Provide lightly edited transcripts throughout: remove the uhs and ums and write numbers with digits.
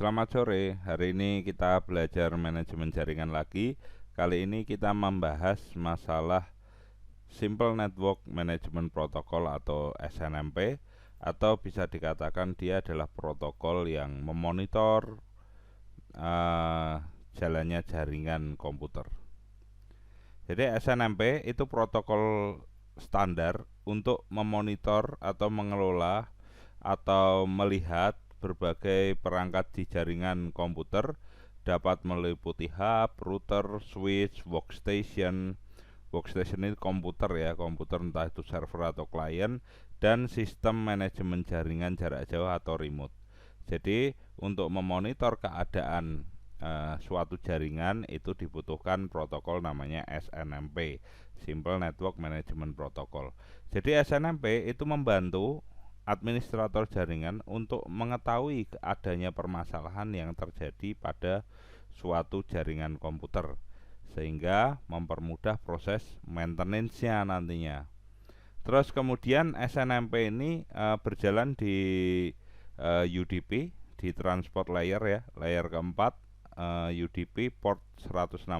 Selamat sore, hari ini kita belajar manajemen jaringan lagi. Kali ini kita membahas masalah Simple Network Management Protocol atau SNMP, atau bisa dikatakan dia adalah protokol yang memonitor jalannya jaringan komputer. Jadi SNMP itu protokol standar untuk memonitor atau mengelola atau melihat berbagai perangkat di jaringan komputer, dapat meliputi hub, router, switch, workstation. Workstation itu komputer ya, komputer entah itu server atau klien, dan sistem manajemen jaringan jarak jauh atau remote. Jadi untuk memonitor keadaan suatu jaringan itu dibutuhkan protokol namanya SNMP, Simple Network Management Protocol. Jadi SNMP itu membantu administrator jaringan untuk mengetahui adanya permasalahan yang terjadi pada suatu jaringan komputer, sehingga mempermudah proses maintenance-nya nantinya. Terus kemudian SNMP ini berjalan di UDP, di transport layer ya, layer keempat, UDP port 161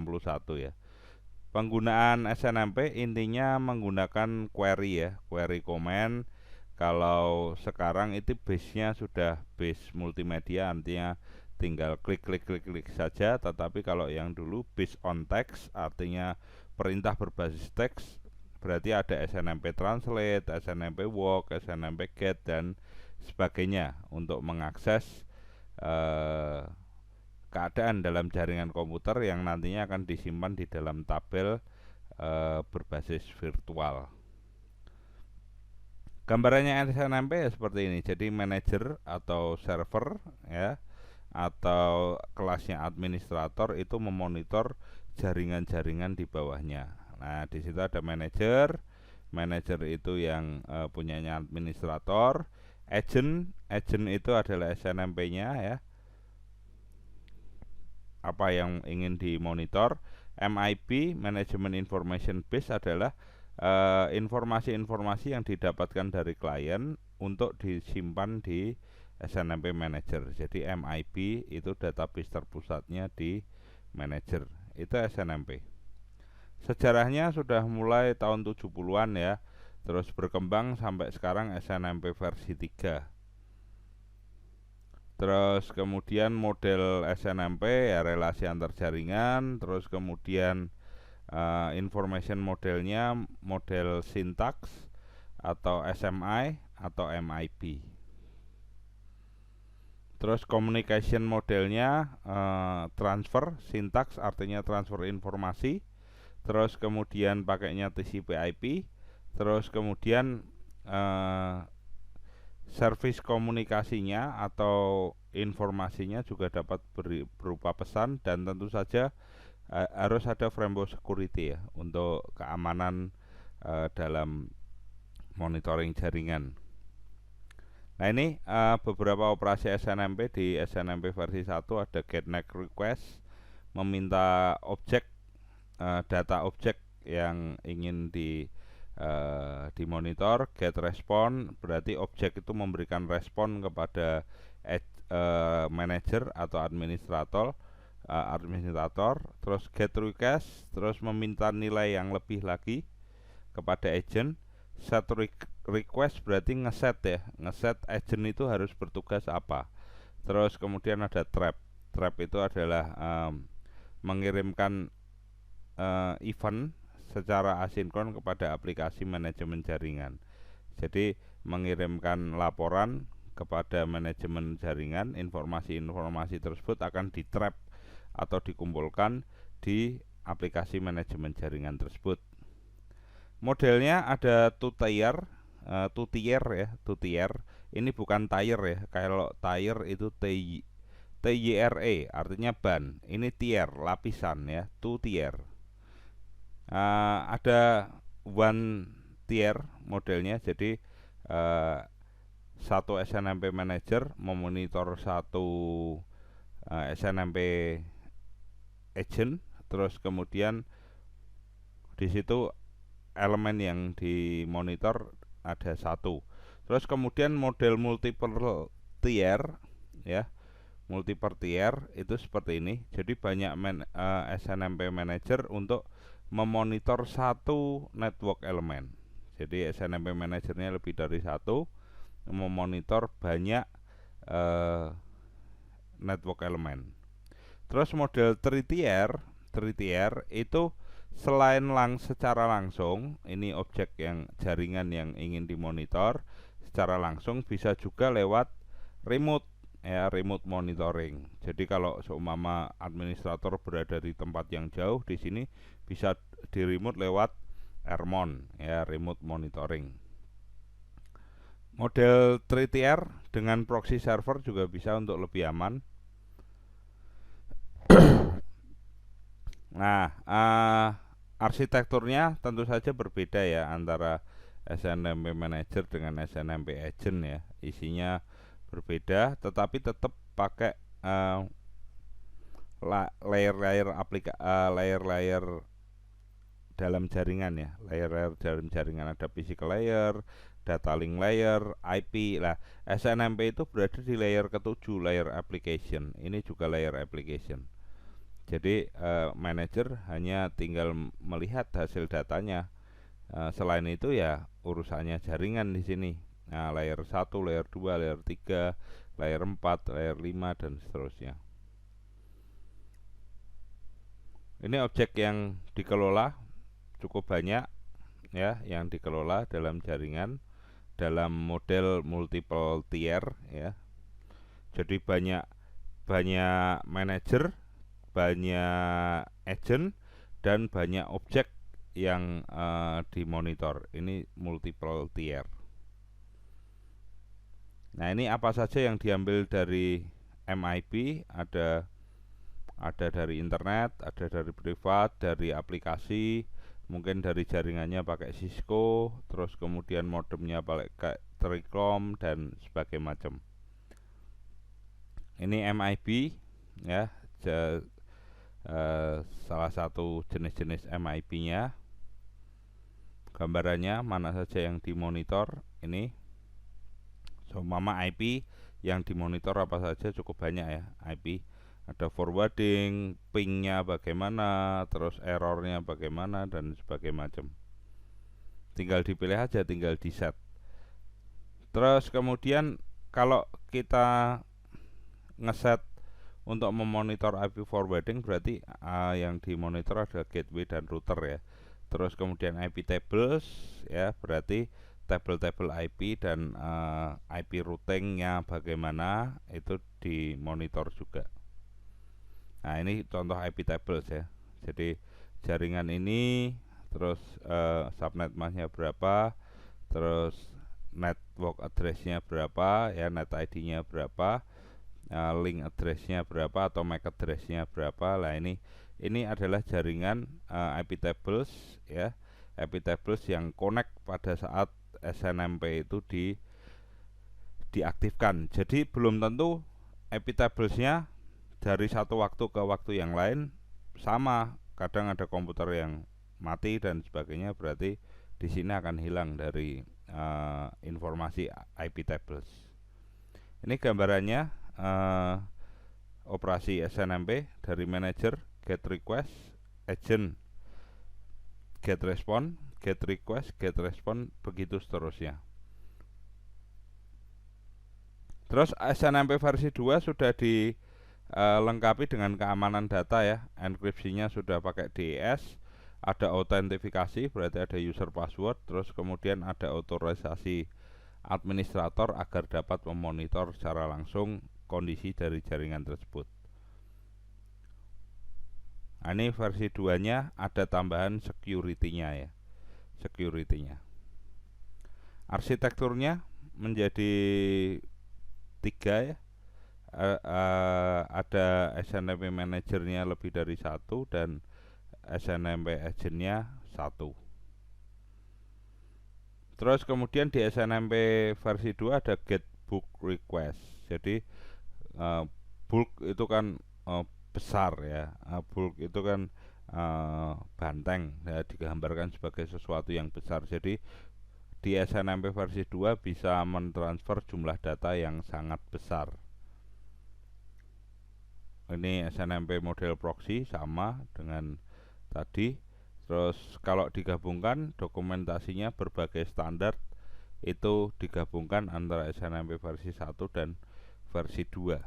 ya. Penggunaan SNMP intinya menggunakan query ya, query command. Kalau sekarang itu base-nya sudah base multimedia, artinya tinggal klik saja. Tetapi kalau yang dulu based on text, artinya perintah berbasis teks, berarti ada SNMP translate, SNMP walk, SNMP get, dan sebagainya untuk mengakses keadaan dalam jaringan komputer yang nantinya akan disimpan di dalam tabel berbasis virtual. Gambarannya SNMP ya seperti ini. Jadi manager atau server ya, atau kelasnya administrator itu memonitor jaringan-jaringan di bawahnya. Nah, di situ ada manager. Manager itu yang punyanya administrator. Agent itu adalah SNMP-nya ya, apa yang ingin dimonitor. MIB, Management Information Base, adalah informasi-informasi yang didapatkan dari klien untuk disimpan di SNMP Manager. Jadi MIB itu database terpusatnya di Manager. Itu SNMP. Sejarahnya sudah mulai tahun 70-an ya, terus berkembang sampai sekarang SNMP versi 3. Terus kemudian model SNMP ya relasi antar jaringan. Terus kemudian information modelnya model syntax atau SMI atau MIB. Terus communication modelnya transfer, syntax artinya transfer informasi. Terus kemudian pakainya TCP/IP. Terus kemudian service komunikasinya atau informasinya juga dapat berupa pesan, dan tentu saja harus ada framework security ya untuk keamanan dalam monitoring jaringan. Nah, ini beberapa operasi SNMP. Di SNMP versi 1 ada get next request, meminta objek data objek yang ingin dimonitor. Get respon berarti objek itu memberikan respon kepada manager atau administrator. Terus get request, terus meminta nilai yang lebih lagi kepada agent. Set request berarti ngeset ya, ngeset agent itu harus bertugas apa. Terus kemudian ada trap. Trap itu adalah mengirimkan event secara asinkron kepada aplikasi manajemen jaringan. Jadi mengirimkan laporan kepada manajemen jaringan. Informasi-informasi tersebut akan di-trap atau dikumpulkan di aplikasi manajemen jaringan tersebut. Modelnya ada two-tier ya, two-tier. Ini bukan tier ya. Kalau tier itu TYRE artinya ban. Ini tier, lapisan ya, two-tier. Ada one tier modelnya. Jadi satu SNMP manager memonitor satu SNMP agent. Terus kemudian di situ elemen yang dimonitor ada satu. Terus kemudian model multiple tier ya. multi per tier itu seperti ini. Jadi banyak SNMP manager untuk memonitor satu network elemen. Jadi SNMP manajernya lebih dari satu, memonitor banyak network elemen. Terus model 3 tier itu selain secara langsung, ini objek yang jaringan yang ingin dimonitor secara langsung, bisa juga lewat remote ya, remote monitoring. Jadi kalau seumpama administrator berada di tempat yang jauh, di sini bisa di remote lewat RMON ya, remote monitoring. Model 3 tier dengan proxy server juga bisa untuk lebih aman. Nah, arsitekturnya tentu saja berbeda ya antara SNMP Manager dengan SNMP Agent ya. Isinya berbeda, tetapi tetap pakai layer-layer dalam jaringan ya. Layer-layer dalam jaringan, ada physical layer, data link layer, IP. Lah, SNMP itu berada di layer ke-7, layer application. Ini juga layer application. Jadi manager hanya tinggal melihat hasil datanya. Selain itu ya urusannya jaringan di sini. Nah, layer 1, layer 2, layer 3, layer 4, layer 5 dan seterusnya. Ini objek yang dikelola cukup banyak ya, yang dikelola dalam jaringan dalam model multiple tier ya. Jadi banyak manager, banyak agent, dan banyak objek yang dimonitor. Ini multiple tier. Nah, ini apa saja yang diambil dari MIP? Ada dari internet, ada dari privat, dari aplikasi, mungkin dari jaringannya pakai Cisco, terus kemudian modemnya pakai Tricom dan sebagainya macam. Ini MIP ya, salah satu jenis-jenis MIP-nya. Gambarannya mana saja yang dimonitor ini. Seumpama IP yang dimonitor apa saja cukup banyak ya. IP ada forwarding, pingnya bagaimana, terus errornya bagaimana dan sebagainya macam. Tinggal dipilih aja, tinggal di set. Terus kemudian kalau kita ngeset untuk memonitor IP forwarding, berarti yang dimonitor adalah gateway dan router ya. Terus kemudian IP tables ya, berarti tabel-tabel IP dan IP routingnya bagaimana itu dimonitor juga. Nah, ini contoh IP tables ya. Jadi jaringan ini, terus subnet masknya berapa, terus network addressnya berapa ya, net ID-nya berapa, link addressnya berapa atau MAC addressnya berapa. Lah, ini adalah jaringan IP tables ya, IP tables yang connect pada saat SNMP itu diaktifkan. Jadi belum tentu IP tablesnya dari satu waktu ke waktu yang lain sama. Kadang ada komputer yang mati dan sebagainya, berarti di sini akan hilang dari informasi IP tables. Ini gambarannya operasi SNMP dari manager, get request, agent, get response, get request, get response, begitu seterusnya. Terus SNMP versi 2 sudah dilengkapi dengan keamanan data ya. Enkripsinya sudah pakai DES, ada autentifikasi, berarti ada user password, terus kemudian ada otorisasi administrator agar dapat memonitor secara langsung kondisi dari jaringan tersebut. Nah, ini versi 2-nya ada tambahan security-nya ya. Security-nya. Arsitekturnya menjadi 3 ya. Ada SNMP manajernya lebih dari 1 dan SNMP agentnya 1. Terus kemudian di SNMP versi 2 ada get bulk request. Jadi bulk itu kan besar ya. Bulk itu kan banteng ya, digambarkan sebagai sesuatu yang besar. Jadi di SNMP versi 2 bisa mentransfer jumlah data yang sangat besar. Ini SNMP model proxy sama dengan tadi. Terus kalau digabungkan dokumentasinya berbagai standar itu digabungkan antara SNMP versi 1 dan versi 2.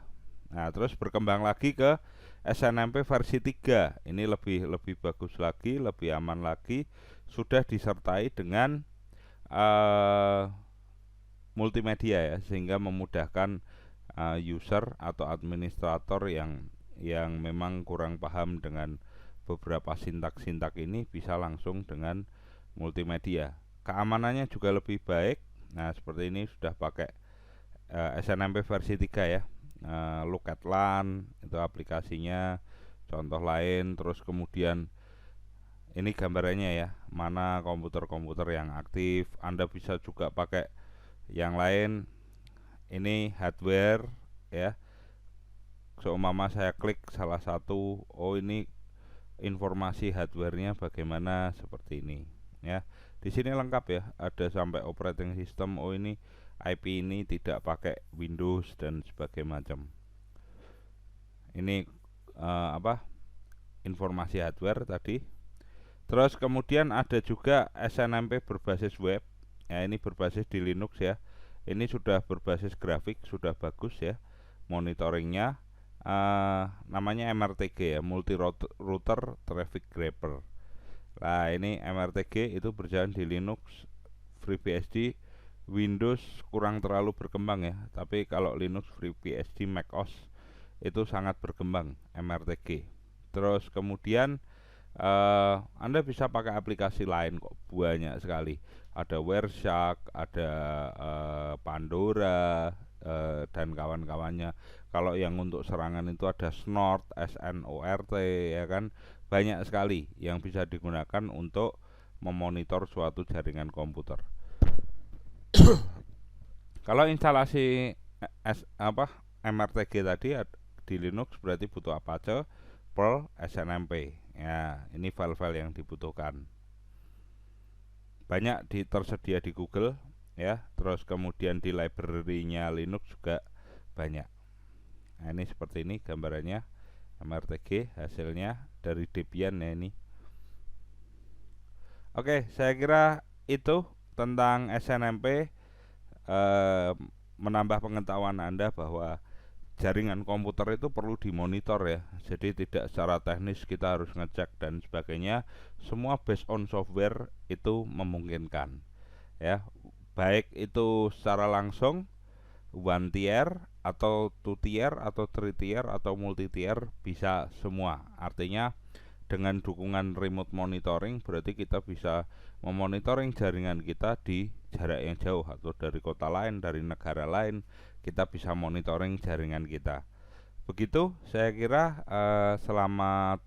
Nah, terus berkembang lagi ke SNMP versi 3. Ini lebih bagus lagi, lebih aman lagi, sudah disertai dengan multimedia ya, sehingga memudahkan user atau administrator yang memang kurang paham dengan beberapa sintak-sintak ini bisa langsung dengan multimedia. Keamanannya juga lebih baik. Nah, seperti ini sudah pakai SNMP versi 3 ya. Lookatlan itu aplikasinya, contoh lain. Terus kemudian ini gambarannya ya, mana komputer-komputer yang aktif. Anda bisa juga pakai yang lain. Ini hardware ya. Seumpama saya klik salah satu, oh ini informasi hardwarenya bagaimana, seperti ini ya. Di sini lengkap ya, ada sampai operating system. Oh ini IP ini tidak pakai Windows dan sebagainya macam. Ini informasi hardware tadi. Terus kemudian ada juga SNMP berbasis web. Ya, ini berbasis di Linux ya. Ini sudah berbasis grafik, sudah bagus ya. Monitoringnya namanya MRTG ya, Multi Router Traffic Grabber. Nah, ini MRTG itu berjalan di Linux, FreeBSD, Windows kurang terlalu berkembang ya. Tapi kalau Linux, FreeBSD, macOS itu sangat berkembang MRTG. Terus kemudian Anda bisa pakai aplikasi lain kok, banyak sekali. Ada Wireshark, ada Pandora, dan kawan-kawannya. Kalau yang untuk serangan itu ada Snort, SNORT ya kan. Banyak sekali yang bisa digunakan untuk memonitor suatu jaringan komputer. Kalau instalasi MRTG tadi di Linux berarti butuh Apache, Perl, SNMP. Ya, ini file-file yang dibutuhkan. Banyak tersedia di Google ya. Terus kemudian di library-nya Linux juga banyak. Nah, ini seperti ini gambarannya MRTG hasilnya dari Debian ya ini. Oke, saya kira itu tentang SNMP, menambah pengetahuan Anda bahwa jaringan komputer itu perlu dimonitor ya. Jadi tidak secara teknis kita harus ngecek dan sebagainya. Semua based on software itu memungkinkan ya. Baik itu secara langsung one tier atau two tier atau three tier atau multi tier, bisa semua. Artinya dengan dukungan remote monitoring berarti kita bisa memonitoring jaringan kita di jarak yang jauh atau dari kota lain, dari negara lain, kita bisa monitoring jaringan kita. Begitu saya kira. Selamat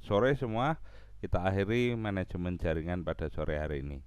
sore semua. Kita akhiri manajemen jaringan pada sore hari ini.